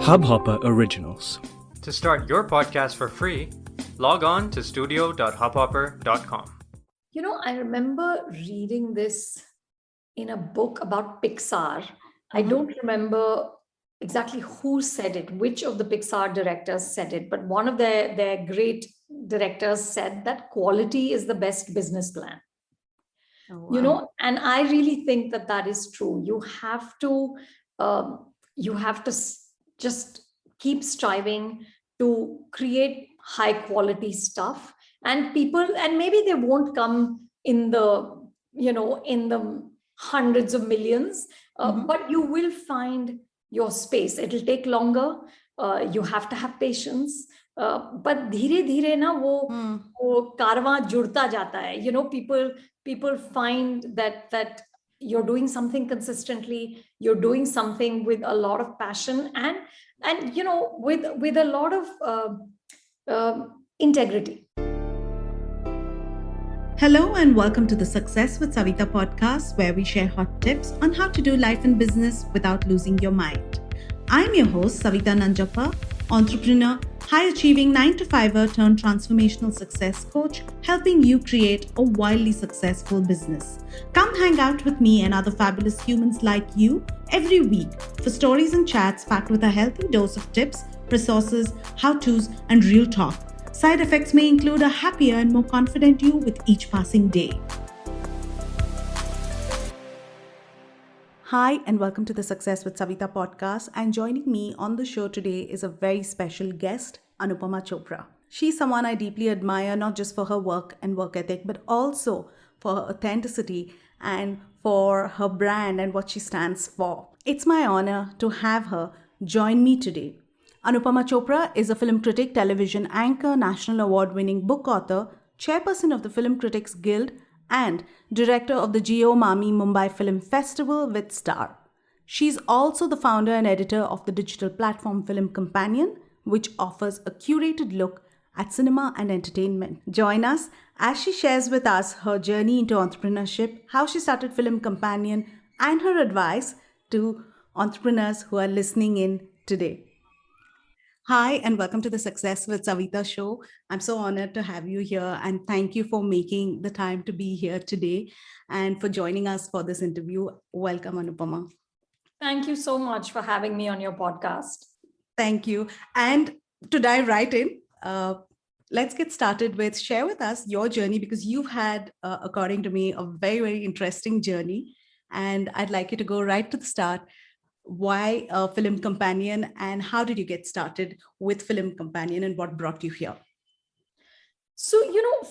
Hubhopper Originals. To start your podcast for free, log on to studio.hubhopper.com. I remember reading this in a book about Pixar. I don't remember exactly who said it, which of the Pixar directors said it, but one of their great directors said that quality is the best business plan. Oh, wow. And I really think that that is true. You have to just keep striving to create high quality stuff, and maybe they won't come in the hundreds of millions, but you will find your space. It'll take longer. You have to have patience, but धीरे धीरे ना वो कारवां जुड़ता जाता है. People find that you're doing something consistently, you're doing something with a lot of passion, and with a lot of integrity. Hello and welcome to the Success with Savita podcast, where we share hot tips on how to do life and business without losing your mind. I'm your host, Savita Nanjappa, entrepreneur, high-achieving 9-to-5er turned transformational success coach, helping you create a wildly successful business. Come hang out with me and other fabulous humans like you every week for stories and chats packed with a healthy dose of tips, resources, how-tos, and real talk. Side effects may include a happier and more confident you with each passing day. Hi, and welcome to the Success with Savita podcast. And joining me on the show today is a very special guest, Anupama Chopra. She's someone I deeply admire, not just for her work and work ethic, but also for her authenticity and for her brand and what she stands for. It's my honor to have her join me today. Anupama Chopra is a film critic, television anchor, national award-winning book author, chairperson of the Film Critics Guild, and director of the MAMI Mumbai Film Festival with Star. She's also the founder and editor of the digital platform Film Companion, which offers a curated look at cinema and entertainment. Join us as she shares with us her journey into entrepreneurship, how she started Film Companion, and her advice to entrepreneurs who are listening in today. Hi, and welcome to the Success with Savita show. I'm so honored to have you here, and thank you for making the time to be here today and for joining us for this interview. Welcome, Anupama. Thank you so much for having me on your podcast. Thank you. And to dive right in, let's get started with share with us your journey, because you've had, according to me, a very, very interesting journey. And I'd like you to go right to the start. Why Film Companion, and how did you get started with Film Companion, and what brought you here? So,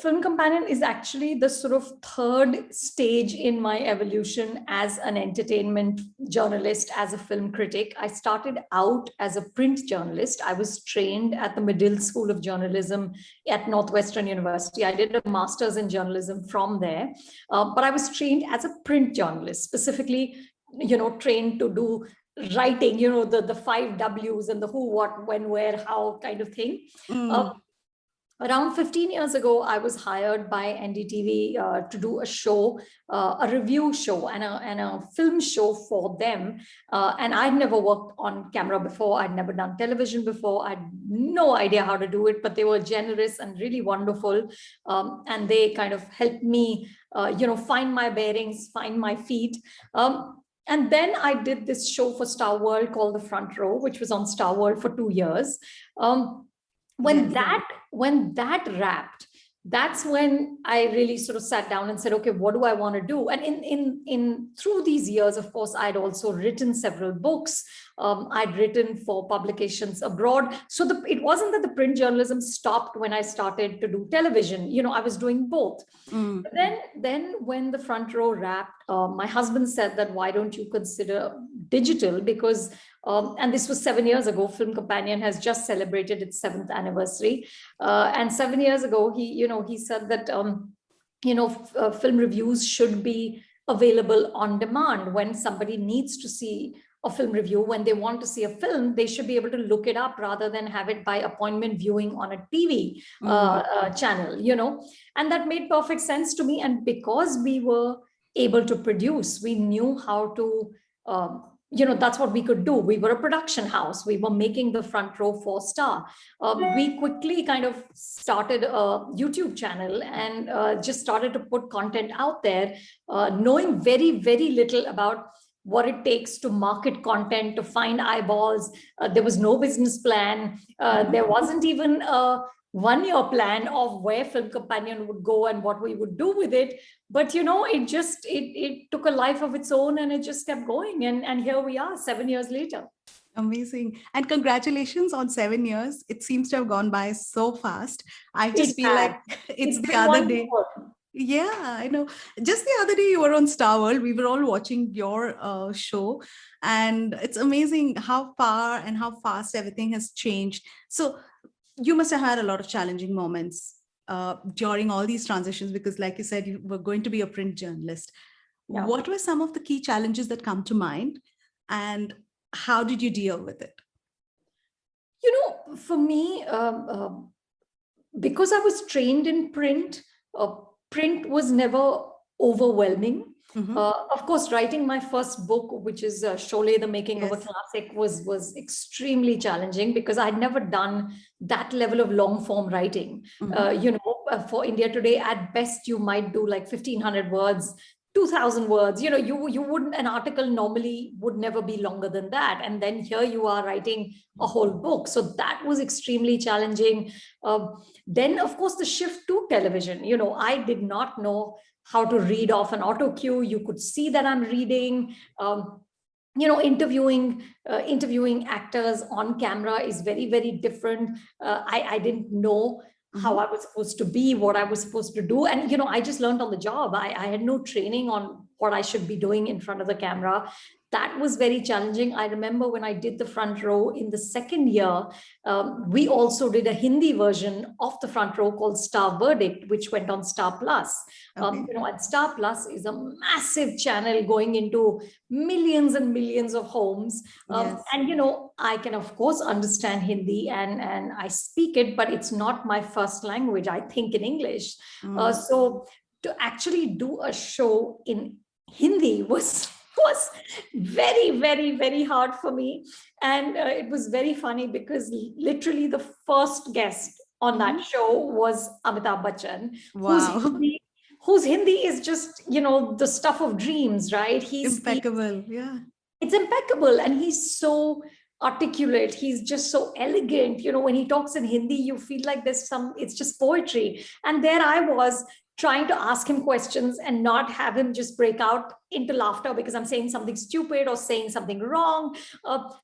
Film Companion is actually the sort of third stage in my evolution as an entertainment journalist, as a film critic. I started out as a print journalist. I was trained at the Medill School of Journalism at Northwestern University. I did a master's in journalism from there, but I was trained as a print journalist, specifically, trained to do writing, the 5 W's and the who, what, when, where, how kind of thing. Around 15 years ago, I was hired by NDTV to do a show, a review show and a film show for them. And I'd never worked on camera before. I'd never done television before. I had no idea how to do it, but they were generous and really wonderful. And they kind of helped me, find my bearings, find my feet. And then I did this show for Star World called The Front Row, which was on Star World for 2 years. When that wrapped, that's when I really sort of sat down and said, okay, what do I want to do? And in through these years, of course, I'd also written several books. I'd written for publications abroad. So it wasn't that the print journalism stopped when I started to do television. I was doing both. But then when The Front Row wrapped, my husband said that, why don't you consider digital? Because, and this was 7 years ago, Film Companion has just celebrated its 7th anniversary. And 7 years ago, he said that, film reviews should be available on demand. When somebody needs to see a film review, when they want to see a film, they should be able to look it up rather than have it by appointment viewing on a TV channel, and that made perfect sense to me. And because we were able to produce, we knew how to that's what we could do. We were a production house. We were making the front row 4-star. We quickly kind of started a YouTube channel and just started to put content out there, knowing very, very little about what it takes to market content, to find eyeballs. There was no business plan. There wasn't even a 1-year plan of where Film Companion would go and what we would do with it. But it took a life of its own, and it just kept going. And here we are 7 years later. Amazing. And congratulations on 7 years. It seems to have gone by so fast. I just feel like it's the other day. Yeah, I know. Just the other day, you were on Star World. We were all watching your show, and it's amazing how far and how fast everything has changed. So you must have had a lot of challenging moments during all these transitions, because like you said, you were going to be a print journalist. Yeah. What were some of the key challenges that come to mind, and how did you deal with it? For me, because I was trained in print, print was never overwhelming. Of course, writing my first book, which is Sholay, The Making of a Classic, was extremely challenging, because I'd never done that level of long form writing. For India Today, at best, you might do like 1,500 words, 2,000 words. You wouldn't, an article normally would never be longer than that. And then here you are writing a whole book. So that was extremely challenging. Then, of course, the shift to television. I did not know how to read off an auto cue. You could see that I'm reading. Interviewing actors on camera is very, very different. I didn't know how I was supposed to be, what I was supposed to do. And, I just learned on the job. I had no training on what I should be doing in front of the camera. That was very challenging. I remember when I did the front row in the second year, we also did a Hindi version of the front row called Star Verdict, which went on Star Plus. And Star Plus is a massive channel going into millions and millions of homes. And, I can, of course, understand Hindi and I speak it, but it's not my first language. I think in English. So to actually do a show in Hindi was very, very, very hard for me. And it was very funny, because literally the first guest on that show was Amitabh Bachchan, whose Hindi is just, the stuff of dreams, right? He's impeccable. It's impeccable. And he's so articulate. He's just so elegant. When he talks in Hindi, you feel like it's just poetry. And there I was, trying to ask him questions and not have him just break out into laughter because I'm saying something stupid or saying something wrong.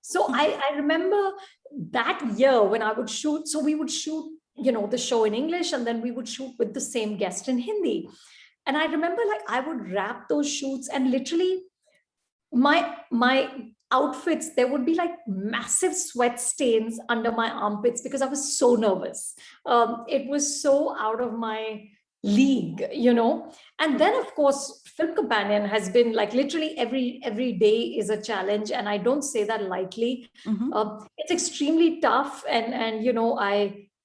So I remember that year when I would shoot. So we would shoot, the show in English, and then we would shoot with the same guest in Hindi. And I remember, I would wrap those shoots, and literally my outfits, there would be massive sweat stains under my armpits because I was so nervous. It was so out of my league, and then of course Film Companion has been literally every day is a challenge, and I don't say that lightly. It's extremely tough, and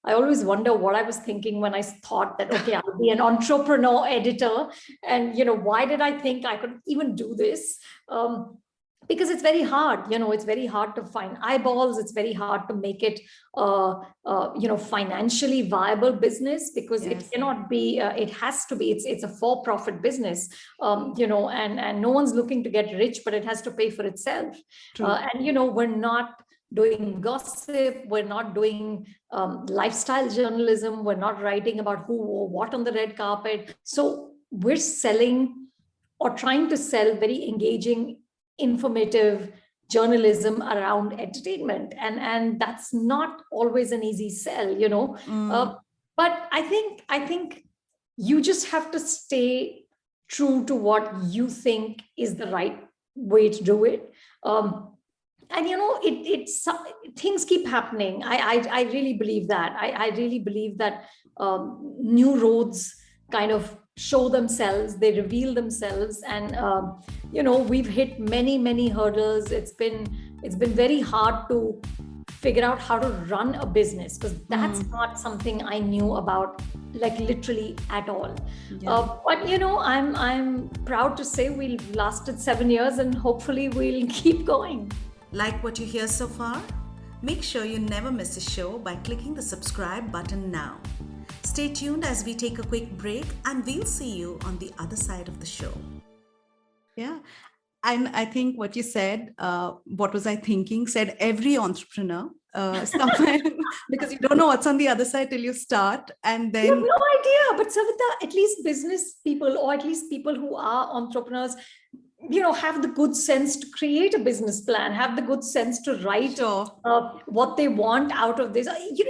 I always wonder what I was thinking when I thought that, okay, I'll be an entrepreneur editor, and why did I think I could even do this? Because it's very hard, it's very hard to find eyeballs. It's very hard to make it, financially viable business, because it cannot be, it has to be, it's a for-profit business, and no one's looking to get rich, but it has to pay for itself. And, we're not doing gossip. We're not doing lifestyle journalism. We're not writing about who wore what on the red carpet. So we're selling or trying to sell very engaging, informative journalism around entertainment, and that's not always an easy sell, but I think you just have to stay true to what you think is the right way to do it, and it's things keep happening. I really believe that. I really believe that new roads kind of show themselves, they reveal themselves, and we've hit many hurdles. It's been very hard to figure out how to run a business, because that's not something I knew about, like literally at all. But I'm proud to say we've lasted 7 years, and hopefully we'll keep going. Like what you hear so far? Make sure you never miss a show by clicking the subscribe button now. Stay tuned as we take a quick break, and we'll see you on the other side of the show. Yeah. And I think what you said, what was I thinking, said every entrepreneur somewhere, because you don't know what's on the other side till you start. And then You have no idea. But Savita, at least business people, or at least people who are entrepreneurs, have the good sense to create a business plan, have the good sense to write what they want out of this.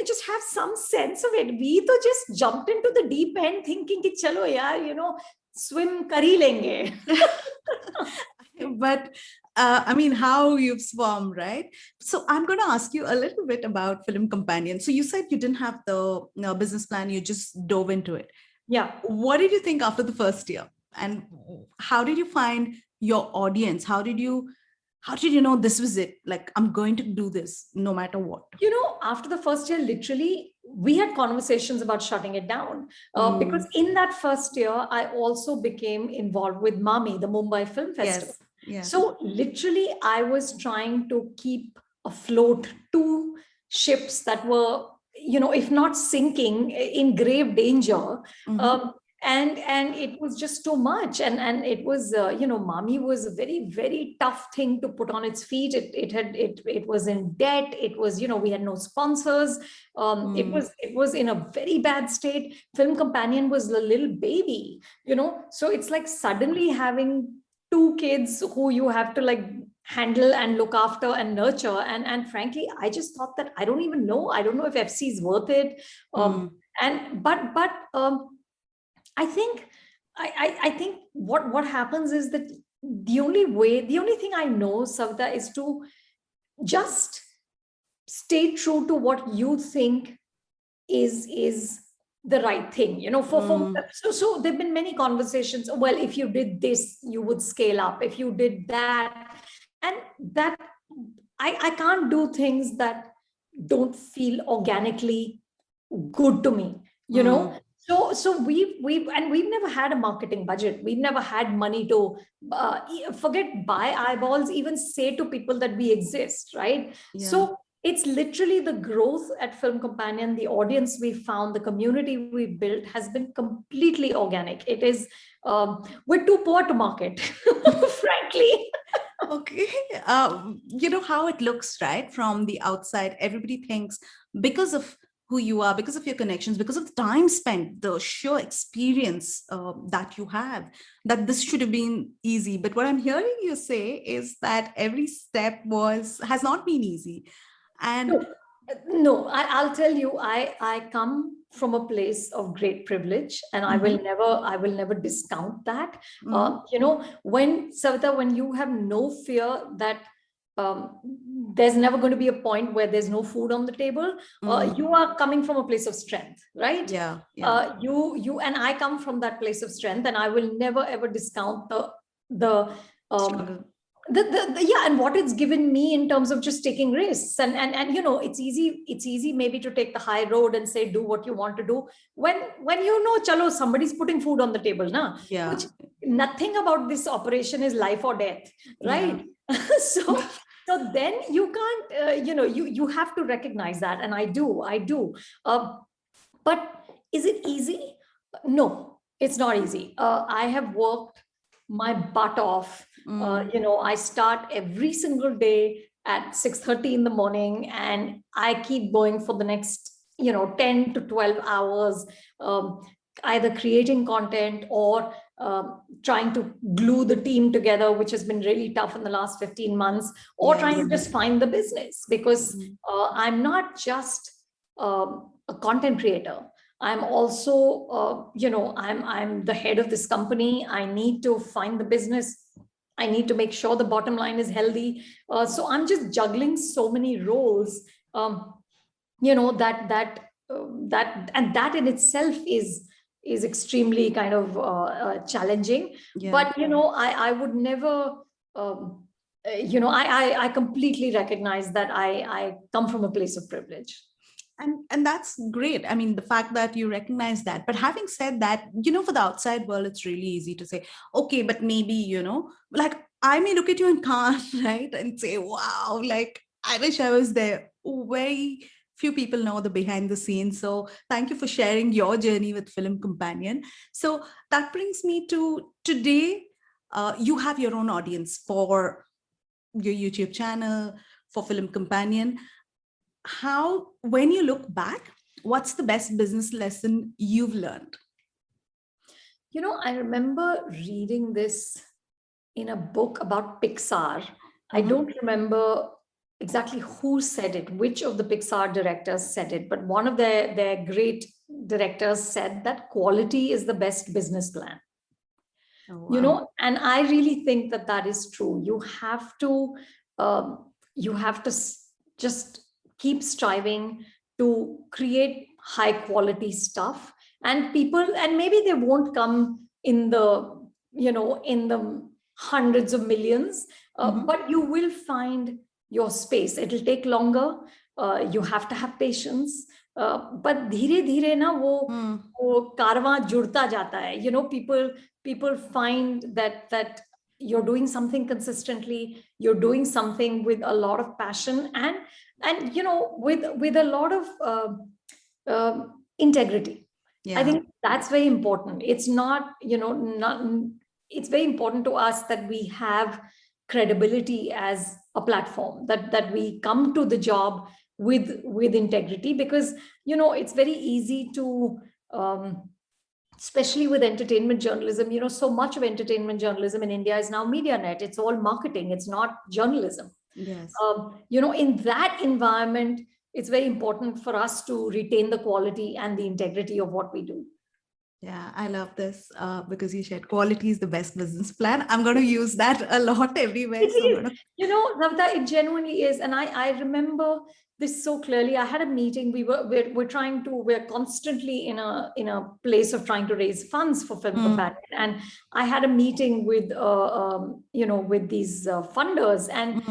Just have some sense of it. We to just jumped into the deep end thinking ki chalo yaar, swim kar hi lenge. But how you've swum, right? So I'm going to ask you a little bit about Film Companion. So you said you didn't have the business plan, you just dove into it. Yeah. What did you think after the first year? And how did you find your audience? How did you know this was it? Like, I'm going to do this no matter what. After the first year, literally, we had conversations about shutting it down. Because in that first year, I also became involved with MAMI, the Mumbai Film Festival. Yes. So literally, I was trying to keep afloat two ships that were, if not sinking, in grave danger. And it was just too much. And it was, MAMI was a very, very tough thing to put on its feet. It was in debt. It was, we had no sponsors. It was in a very bad state. Film Companion was a little baby, so it's like suddenly having two kids who you have to like handle and look after and nurture. And frankly, I just thought that I don't know if FC is worth it. I think what happens is that the only thing I know, Savita, is to just stay true to what you think is the right thing, so there've been many conversations. Well, if you did this, you would scale up. If you did that, and that I can't do things that don't feel organically good to me, So we've never had a marketing budget. We've never had money to forget buy eyeballs, even say to people that we exist, right? Yeah. So it's literally the growth at Film Companion, the audience we found, the community we built has been completely organic. It is, we're too poor to market, frankly. Okay. How it looks, right? From the outside, everybody thinks because of who you are, because of your connections, because of the time spent, the sheer experience that you have, that this should have been easy. But what I'm hearing you say is that every step has not been easy. And no, I'll tell you, I come from a place of great privilege, and I will never discount that. When Savita, when you have no fear that there's never going to be a point where there's no food on the table, you are coming from a place of strength, right? Yeah. You and I come from that place of strength, and I will never ever discount the struggle. And what it's given me in terms of just taking risks. And it's easy maybe to take the high road and say do what you want to do when chalo, somebody's putting food on the table, na? Yeah. Which, nothing about this operation is life or death, right? Yeah. So then you can't you have to recognize that, and I do. But is it easy? No, it's not easy. I have worked my butt off. I start every single day at 6:30 in the morning, and I keep going for the next 10 to 12 hours, either creating content or trying to glue the team together, which has been really tough in the last 15 months, or trying to just find the business, because I'm not just a content creator. I'm also, I'm the head of this company. I need to find the business. I need to make sure the bottom line is healthy. So I'm just juggling so many roles, that in itself is extremely kind of challenging. Yeah. But, I would never I completely recognize that I come from a place of privilege. And that's great. I mean, the fact that you recognize that. But having said that, for the outside world, it's really easy to say, okay, but maybe, like I may look at you in Cannes, right, and say, wow, like I wish I was there. Very few people know the behind the scenes. So thank you for sharing your journey with Film Companion. So that brings me to today. You have your own audience for your YouTube channel, for Film Companion. When you look back, what's the best business lesson you've learned? I remember reading this in a book about Pixar. I don't remember exactly who said it, which of the Pixar directors said it, but one of their great directors said that quality is the best business plan. Oh, wow. And I really think that that is true. You have to just keep striving to create high quality stuff, and maybe they won't come in the hundreds of millions, but you will find your space. It'll take longer. You have to have patience, but धीरे धीरे ना वो कारवां जुड़ता जाता है. People find that you're doing something consistently, you're doing something with a lot of passion, and with a lot of integrity. Yeah. I think that's very important. It's not it's very important to us that we have credibility as a platform, that we come to the job with integrity, because it's very easy to especially with entertainment journalism, so much of entertainment journalism in India is now media net. It's all marketing. It's not journalism. Yes. In that environment, it's very important for us to retain the quality and the integrity of what we do. Yeah, I love this because you shared quality is the best business plan. I'm going to use that a lot everywhere. It is. Navita, it genuinely is. And I remember this so clearly. I had a meeting. We're constantly in a place of trying to raise funds for Film Companion. And I had a meeting with with these funders, and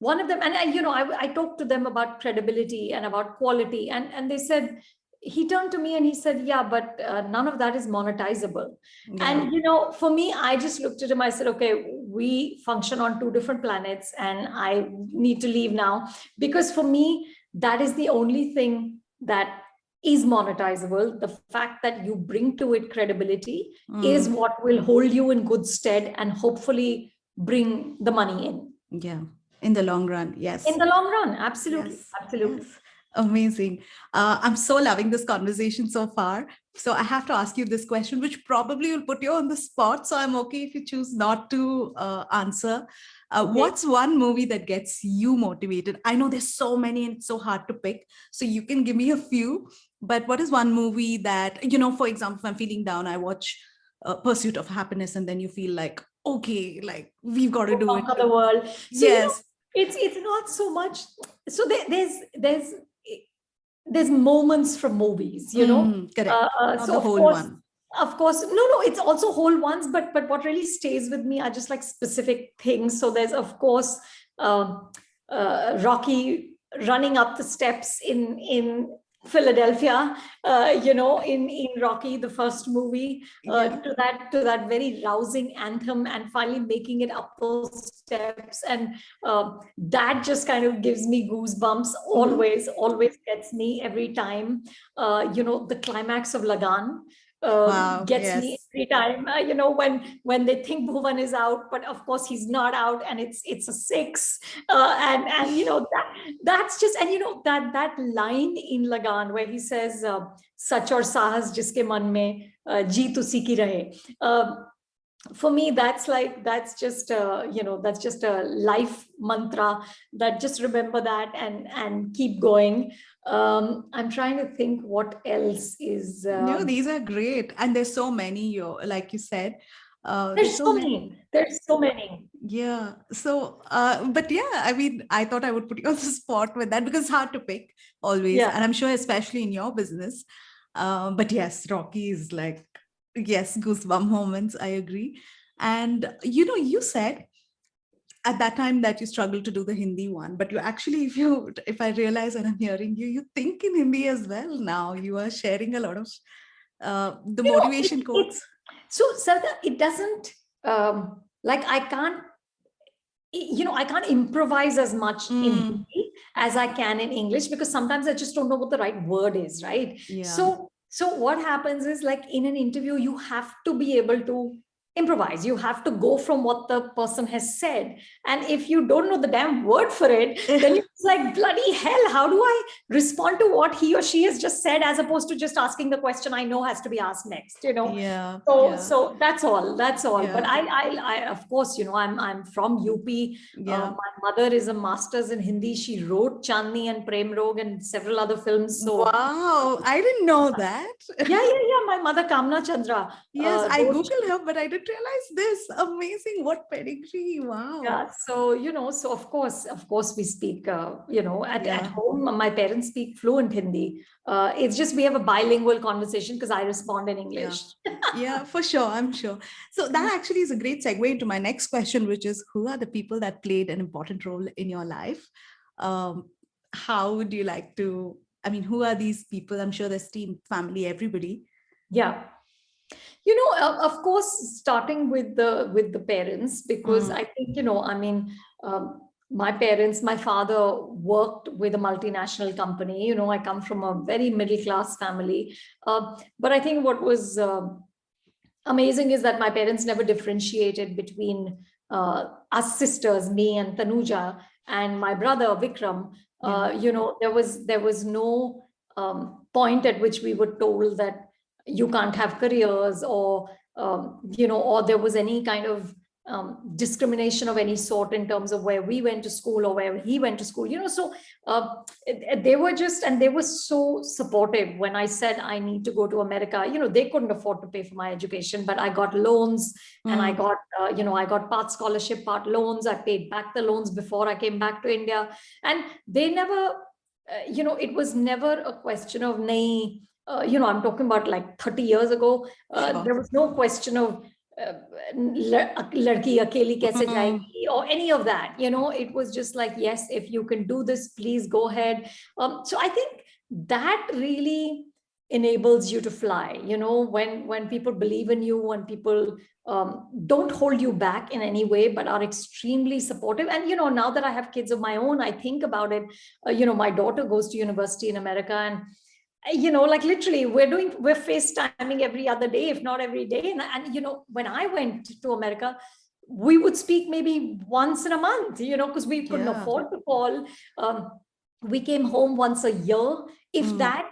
one of them, and I talked to them about credibility and about quality, and they said, he turned to me and he said, yeah, but none of that is monetizable. Yeah. And for me, I just looked at him. I said, okay, we function on two different planets and I need to leave now, because for me, that is the only thing that is monetizable. The fact that you bring to it credibility is what will hold you in good stead and hopefully bring the money in. Yeah, in the long run. Yes. In the long run. Absolutely. Yes. Absolutely. Yes. Amazing. I'm so loving this conversation so far. So I have to ask you this question, which probably will put you on the spot. So I'm okay if you choose not to answer. Okay. What's one movie that gets you motivated? I know there's so many and it's so hard to pick. So you can give me a few. But what is one movie that, for example, if I'm feeling down, I watch Pursuit of Happiness, and then you feel like, okay, like we've got to do it. Conquer the world. So, yes. It's not so much. So there's moments from movies, correct. Not so the whole one. Of course, no, it's also whole ones, but what really stays with me are just like specific things. So there's, of course, Rocky running up the steps in Philadelphia, in Rocky, the first movie, to that very rousing anthem, and finally making it up those steps, and that just kind of gives me goosebumps. Always gets me every time. The climax of Lagan gets me every time. When they think Bhuvan is out, but of course he's not out, and it's a 6, and that's just, and that line in Lagan where he says, "Sach aur sahas jiske man mein, jeet usi ki rahe." For me, that's just a life mantra, that just remember that and keep going. I'm trying to think what else is. No, these are great, and there's so many. Like you said, there's so many. There's so many. Yeah. So, but yeah, I mean, I thought I would put you on the spot with that because it's hard to pick always, and I'm sure especially in your business. But yes, Rocky is like, yes, goosebump moments. I agree. And you said, at that time that you struggled to do the Hindi one, but you actually, if I realize and I'm hearing you, you think in Hindi as well now. You are sharing a lot of the motivation quotes. So Sarda, it doesn't, like I can't, I can't improvise as much in Hindi as I can in English, because sometimes I just don't know what the right word is, right? Yeah. So what happens is, like in an interview, you have to be able to improvise. You have to go from what the person has said. And if you don't know the damn word for it, then it's like, bloody hell, how do I respond to what he or she has just said, as opposed to just asking the question I know has to be asked next, Yeah. So that's all. Yeah. But I of course, I'm from UP. Yeah. My mother is a master's in Hindi. She wrote Chandni and Prem Rog and several other films. So wow, I didn't know that. yeah. My mother Kamna Chandra. Yes, I wrote Googled her, but I didn't realize this. Amazing. What pedigree. Wow. Yeah, so of course we speak, at home, my parents speak fluent Hindi. It's just we have a bilingual conversation because I respond in English. Yeah, for sure. I'm sure. So that actually is a great segue into my next question, which is, who are the people that played an important role in your life? How would you like to, who are these people? I'm sure there's team, family, everybody. Yeah. Of course, starting with the parents, because I think, my parents, my father worked with a multinational company. I come from a very middle class family. But I think what was amazing is that my parents never differentiated between us sisters, me and Tanuja, and my brother Vikram. There was no point at which we were told that you can't have careers, or or there was any kind of discrimination of any sort in terms of where we went to school or where he went to school. So they were they were so supportive. When I said I need to go to America, they couldn't afford to pay for my education, but I got loans, and I got I got part scholarship, part loans. I paid back the loans before I came back to India, and they never it was never a question of nahi. I'm talking about like 30 years ago. Sure. There was no question of ladki akeli kaise jayegi or any of that. It was just like, yes, if you can do this, please go ahead. So I think that really enables you to fly. When people believe in you, when people don't hold you back in any way, but are extremely supportive. And now that I have kids of my own, I think about it. My daughter goes to university in America, and like literally we're FaceTiming every other day, if not every day. And when I went to America, we would speak maybe once in a month, because we couldn't afford to call. We came home once a year, if that,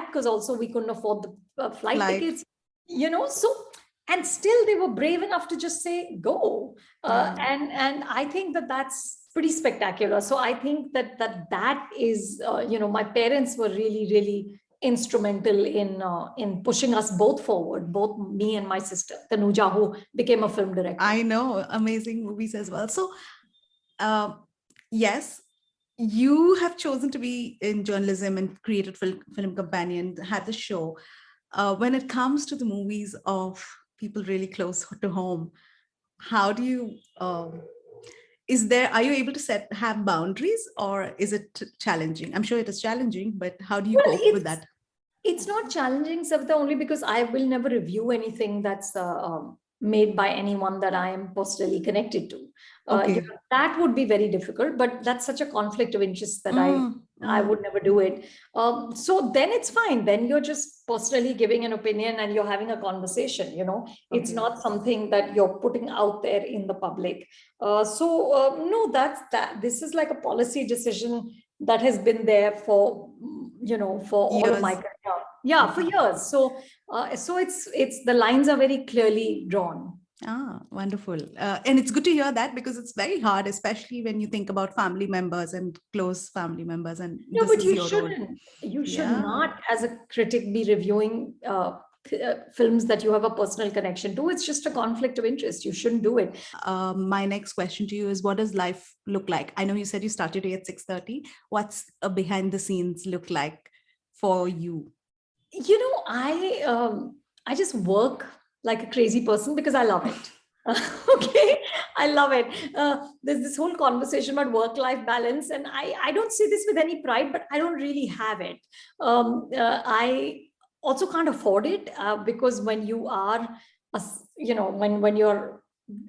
because also we couldn't afford the flight tickets, so, and still they were brave enough to just say go. And I think that's pretty spectacular. So I think that is, my parents were really, really instrumental in pushing us both forward, both me and my sister Tanuja, who became a film director. I know, amazing movies as well. So yes, you have chosen to be in journalism and created film companion, had the show. When it comes to the movies of people really close to home, how do you are you able to have boundaries, or is it challenging? I'm sure it is challenging, but how do you cope with that? It's not challenging, Savita, only because I will never review anything that's made by anyone that I am personally connected to. That would be very difficult, but that's such a conflict of interest that I would never do it. So then it's fine. Then you're just personally giving an opinion and you're having a conversation, It's not something that you're putting out there in the public. No, that's that. This is like a policy decision that has been there for, for all of my career. Yeah, for years. So it's the lines are very clearly drawn. Wonderful. And it's good to hear that, because it's very hard, especially when you think about family members and close family members. And no, but you shouldn't. You should not, as a critic, be reviewing films that you have a personal connection to. It's just a conflict of interest. You shouldn't do it. My next question to you is, what does life look like? I know you said you started at 6:30. What's a behind the scenes look like for you? I just work like a crazy person because I love it. Okay. I love it. There's this whole conversation about work-life balance, and I don't say this with any pride, but I don't really have it. I also can't afford it because when you are, when you're when you're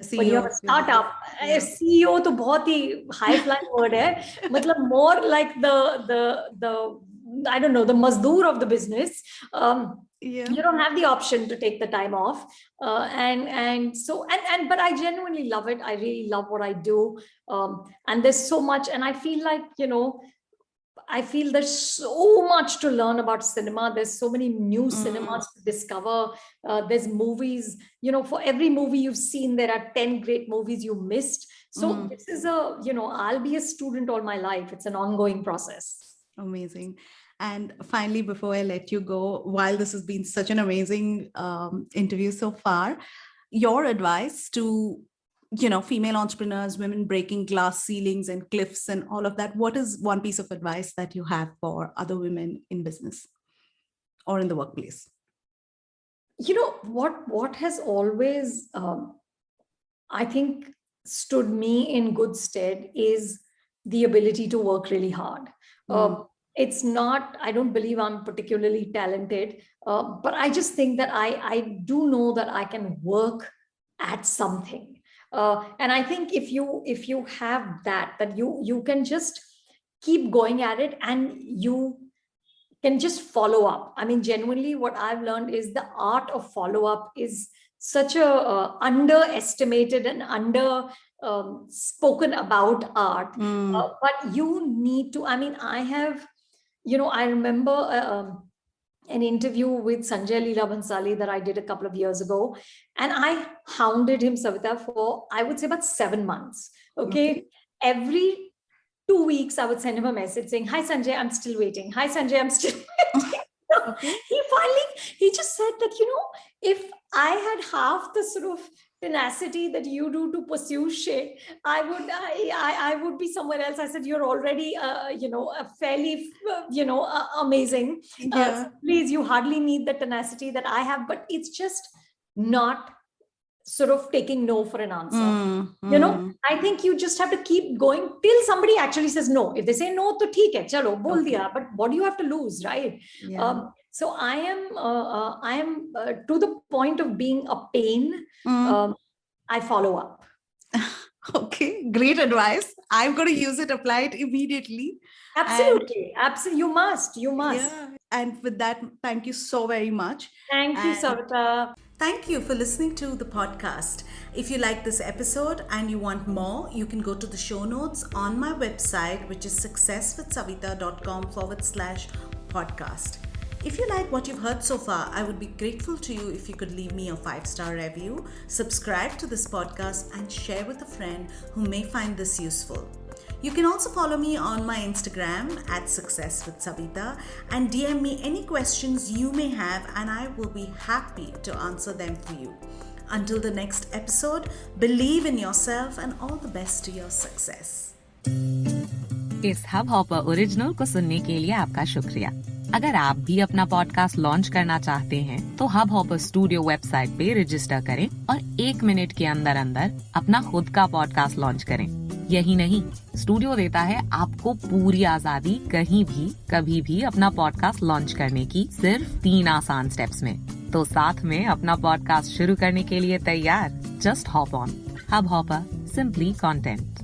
CEO a of your startup, life. CEO तो बहुत ही high flying word है. मतलब more like the I don't know, the mazdoor of the business. Yeah. You don't have the option to take the time off, but I genuinely love it. I really love what I do, and there's so much, and I feel like I feel there's so much to learn about cinema. There's so many new cinemas to discover. There's movies, for every movie you've seen, there are 10 great movies you missed. So this is I'll be a student all my life. It's an ongoing process. Amazing. And finally, before I let you go, while this has been such an amazing interview so far, your advice to female entrepreneurs, women breaking glass ceilings and cliffs and all of that, what is one piece of advice that you have for other women in business or in the workplace? What has always I think stood me in good stead is the ability to work really hard. It's not, I don't believe I'm particularly talented, but I just think that I do know that I can work at something. And I think if you have that you can just keep going at it, and you can just follow up. I mean, genuinely, what I've learned is the art of follow up is such a underestimated and under spoken about art. But you need to. I mean, I remember an interview with Sanjay, Leela, Bhansali that I did a couple of years ago, and I hounded him, Savita, for I would say about 7 months. Okay, every 2 weeks I would send him a message saying, "Hi Sanjay, I'm still waiting. Hi Sanjay, I'm still waiting." He just said that if I had half the sort of tenacity that you do to pursue shit, I would be somewhere else. I said, "You're already a fairly amazing. So please, you hardly need the tenacity that I have, but it's just not sort of taking no for an answer. I think you just have to keep going till somebody actually says no. If they say no, to theek hai, chalo, bol diya. But what do you have to lose, right? So I am to the point of being a pain. I follow up. Okay, great advice. I'm going to use it, apply it immediately. Absolutely. Absolutely. You must. Yeah. And with that, thank you so very much. Thank you, Savita. Thank you for listening to the podcast. If you like this episode and you want more, you can go to the show notes on my website, which is successwithsavita.com/podcast. If you like what you've heard so far, I would be grateful to you if you could leave me a 5-star review, subscribe to this podcast, and share with a friend who may find this useful. You can also follow me on my Instagram @successwithsavita and DM me any questions you may have, and I will be happy to answer them for you. Until the next episode, believe in yourself and all the best to your success. इस hub hopper original को सुनने के लिए आपका शुक्रिया। अगर आप भी अपना पॉडकास्ट लॉन्च करना चाहते हैं, तो हब हॉपर स्टूडियो वेबसाइट पे रजिस्टर करें और 1 मिनट के अंदर अंदर अपना खुद का पॉडकास्ट लॉन्च करें। यही नहीं, स्टूडियो देता है आपको पूरी आजादी कहीं भी कभी भी अपना पॉडकास्ट लॉन्च करने की, सिर्फ 3 आसान स्टेप्स में। तो साथ में अपना पॉडकास्ट शुरू करने के लिए तैयार? Just hop on hub hopper, simply content.